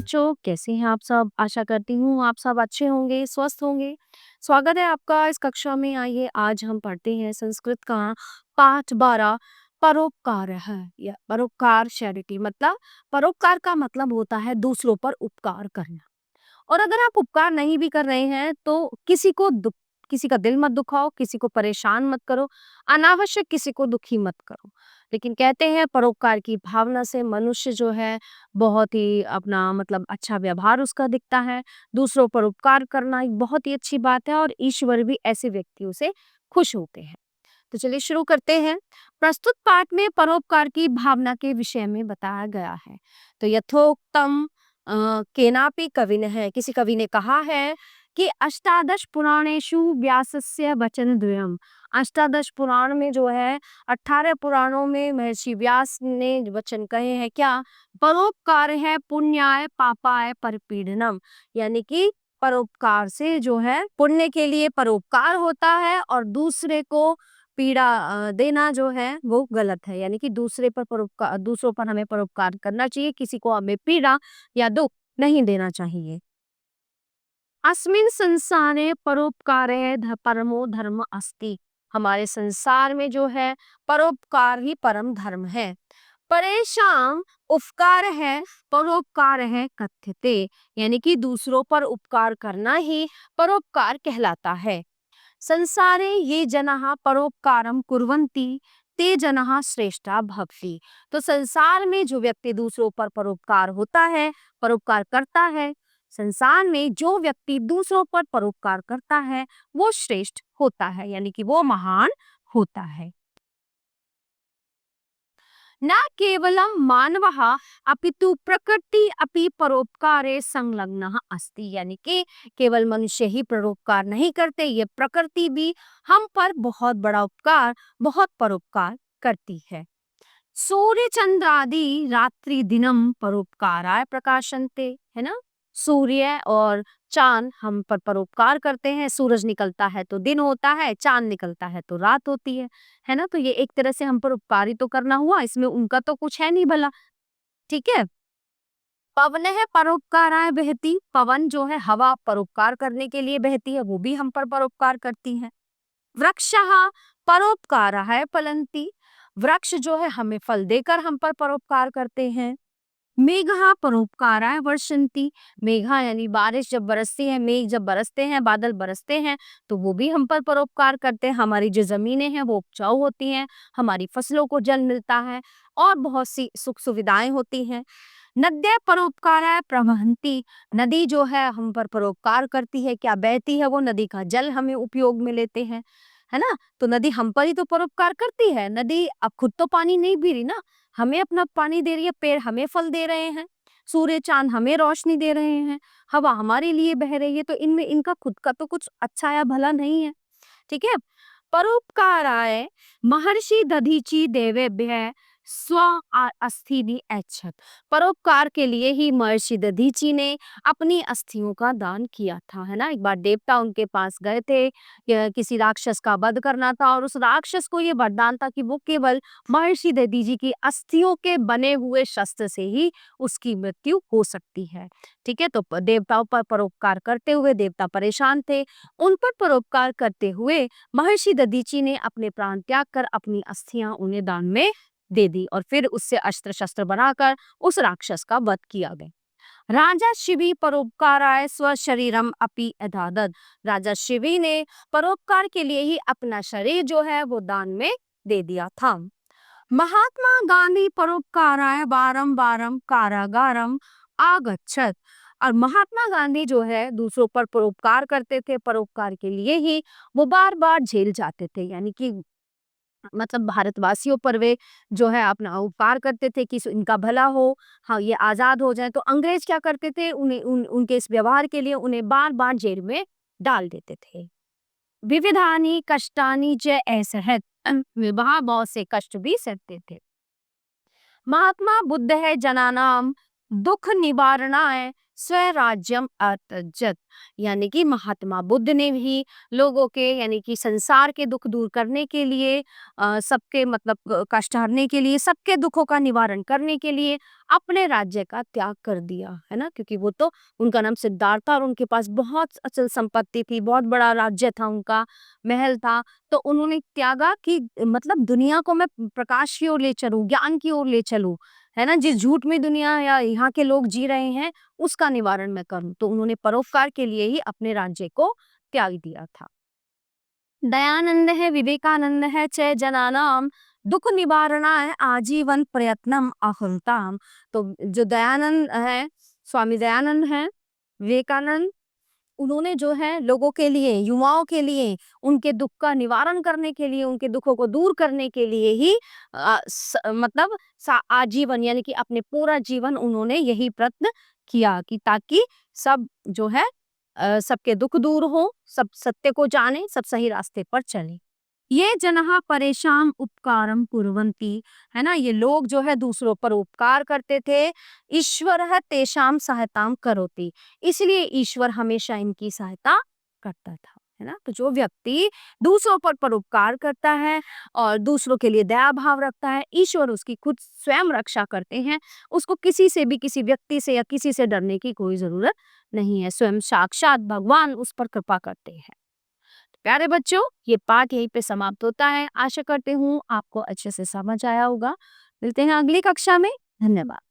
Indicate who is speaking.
Speaker 1: बच्चों, कैसे हैं आप सब? आशा करती हूँ आप सब अच्छे होंगे, स्वस्थ होंगे। स्वागत है आपका इस कक्षा में। आइए आज हम पढ़ते हैं संस्कृत का पाठ 12 परोपकारः या परोपकार चैरिटी। मतलब परोपकार का मतलब होता है दूसरों पर उपकार करना। और अगर आप उपकार नहीं भी कर रहे हैं तो किसी का दिल मत दुखाओ, किसी को परेशान मत करो, अनावश्यक किसी को दुखी मत करो। लेकिन कहते हैं परोपकार की भावना से मनुष्य जो है बहुत ही अपना मतलब अच्छा व्यवहार उसका दिखता है। दूसरों पर उपकार करना एक बहुत ही अच्छी बात है और ईश्वर भी ऐसे व्यक्तियों से खुश होते हैं। तो चलिए शुरू करते हैं। प्रस्तुत पाठ में परोपकार की भावना के विषय में बताया गया है। तो यथोक्तम केनापि कविन है, किसी कवि ने कहा है कि अष्टादश पुराणेषु व्यासस्य वचन द्वयम्। अष्टादश पुराण में जो है 18 पुराणों में महर्षि व्यास ने वचन कहे हैं क्या? परोपकार है पुण्याय पापाय परपीडनम। यानी कि परोपकार से जो है पुण्य के लिए परोपकार होता है और दूसरे को पीड़ा देना जो है वो गलत है। यानी कि दूसरों पर हमें परोपकार करना चाहिए, किसी को हमें पीड़ा या दुख नहीं देना चाहिए। अस्मिन् संसारे परोपकारे परमो धर्म अस्ति। हमारे संसार में जो है परोपकार ही परम धर्म है। परेशान उपकार है परोपकार है कथ्यते। यानी कि दूसरों पर उपकार करना ही परोपकार कहलाता है। संसारे ये जनाः परोपकारम कुर्वन्ति ते जनाः श्रेष्ठा भवति। तो संसार में जो व्यक्ति दूसरों पर परोपकार होता है, परोपकार करता है, संसार में जो व्यक्ति दूसरों पर परोपकार करता है वो श्रेष्ठ होता है, यानी कि वो महान होता है। न केवलं मानवः अपितु प्रकृति अपि परोपकारे संलग्नः अस्ति। यानी कि केवल मनुष्य ही परोपकार नहीं करते, ये प्रकृति भी हम पर बहुत बड़ा उपकार, बहुत परोपकार करती है। सूर्य चंद्रादि रात्रि दिनम परोपकाराय प्रकाशन्ते। है ना? सूर्य और चांद हम पर परोपकार करते हैं। सूरज निकलता है तो दिन होता है, चांद निकलता है तो रात होती है ना? तो ये एक तरह से हम पर उपकार ही तो करना हुआ, इसमें उनका तो कुछ है नहीं भला। ठीक है। पवन है परोपकाराय बहती। पवन जो है हवा परोपकार करने के लिए बहती है, वो भी हम पर परोपकार करती है। वृक्षः परोपकाराय फलन्ति। वृक्ष जो है हमें फल देकर हम पर परोपकार करते हैं। मेघः परोपकाराय वर्षन्ति। मेघा यानी बारिश जब बरसती है, मेघ जब बरसते हैं, बादल बरसते हैं तो वो भी हम पर परोपकार करते हैं। हमारी जो जमीनें हैं वो उपजाऊ होती हैं, हमारी फसलों को जल मिलता है और बहुत सी सुख सुविधाएं होती हैं। नद्यः परोपकाराय प्रवहन्ति। नदी जो है हम पर परोपकार करती है, क्या बहती है वो, नदी का जल हमें उपयोग में लेते हैं। है ना? तो नदी हम पर ही तो परोपकार करती है। नदी अब खुद तो पानी नहीं पी रही ना, हमें अपना पानी दे रही है, पेड़ हमें फल दे रहे हैं, सूर्य चांद हमें रोशनी दे रहे हैं, हवा हमारे लिए बह रही है, तो इनमें इनका खुद का तो कुछ अच्छा या भला नहीं है। ठीक है। परोपकाराय महर्षि दधीचि देवेभ्य स्व अस्थिनि ऐच्छत्। परोपकार के लिए ही महर्षि दधीचि ने अपनी अस्थियों का दान किया था। है ना? एक बार देवता उनके पास गए थे, किसी राक्षस का वध करना था और उस राक्षस को ये वरदान था कि वो केवल महर्षि दधीचि की अस्थियों के बने हुए शस्त्र से ही उसकी मृत्यु हो सकती है। ठीक है। तो देवताओं पर परोपकार करते हुए देवता परेशान थे, उन पर परोपकार करते हुए महर्षि दधीचि ने अपने प्राण त्याग कर अपनी अस्थियां उन्हें दान में दे दी और फिर उससे अस्त्र शस्त्र बनाकर उस राक्षस का वध किया गया। राजा शिवी परोपकाराय स्व शरीरम अपि अदादद। राजा शिवी ने परोपकार के लिए ही अपना शरीर जो है वो दान में दे दिया था। महात्मा गांधी परोपकाराय बारम बारम कारागारम आगच्छत। और महात्मा गांधी जो है दूसरों पर परोपकार करते थे, परोपकार के लिए ही वो बार बार जेल जाते थे। यानी कि मतलब भारतवासियों पर वे जो है अपना उपकार करते थे कि इनका भला हो, हाँ ये आजाद हो जाए। तो अंग्रेज क्या करते थे, उनके इस व्यवहार के लिए उन्हें बार बार जेल में डाल देते थे। विविधानि कष्टानि च असहत। विवाह बहुत से कष्ट भी सहते थे। महात्मा बुद्ध है जनानाम दुख निवारणाय स्वराज्यम अत्यजत, यानी कि महात्मा बुद्ध ने भी लोगों के यानी कि संसार के दुख दूर करने के लिए सबके मतलब कष्ट हरने के लिए, सबके दुखों का निवारण करने के लिए अपने राज्य का त्याग कर दिया, है ना? क्योंकि वो तो उनका नाम सिद्धार्थ था और उनके पास बहुत अचल संपत्ति थी, बहुत बड़ा राज्य था उनका, महल था। तो उन्होंने त्यागा कि मतलब दुनिया को मैं प्रकाश की ओर ले चलूँ, ज्ञान की ओर ले चलूँ, है ना? जिस झूठ में दुनिया या यहाँ के लोग जी रहे हैं, उसका निवारण मैं करूँ। तो उन्होंने परोपकार के लिए ही अपने राज्य को त्याग दिया था। दयानंद है, विवेकानंद है, च जनानाम दुख निवारणाय आजीवन प्रयत्नम अकुंताम। तो जो दयानंद है, स्वामी दयानंद हैं, विवेकानंद, उन्होंने जो है लोगों के लिए, युवाओं के लिए, उनके दुख का निवारण करने के लिए, उनके दुखों को दूर करने के लिए ही मतलब आजीवन यानी कि अपने पूरा जीवन उन्होंने यही प्रयत्न किया कि ताकि सब जो है सबके दुख दूर हो, सब सत्य को जाने, सब सही रास्ते पर चले। ये जनहा परेशान उपकारम कुर्वन्ति, है ना? ये लोग जो है दूसरों पर उपकार करते थे। ईश्वर है तेषाम सहायताम करोति, इसलिए ईश्वर हमेशा इनकी सहायता करता था, है ना? तो जो व्यक्ति दूसरों पर परोपकार करता है और दूसरों के लिए दया भाव रखता है, ईश्वर उसकी खुद स्वयं रक्षा करते हैं। उसको किसी से भी, किसी व्यक्ति से या किसी से डरने की कोई जरूरत नहीं है। स्वयं साक्षात भगवान उस पर कृपा करते हैं। प्यारे बच्चों, ये पाठ यहीं पे समाप्त होता है। आशा करती हूँ आपको अच्छे से समझ आया होगा। मिलते हैं अगली कक्षा में। धन्यवाद।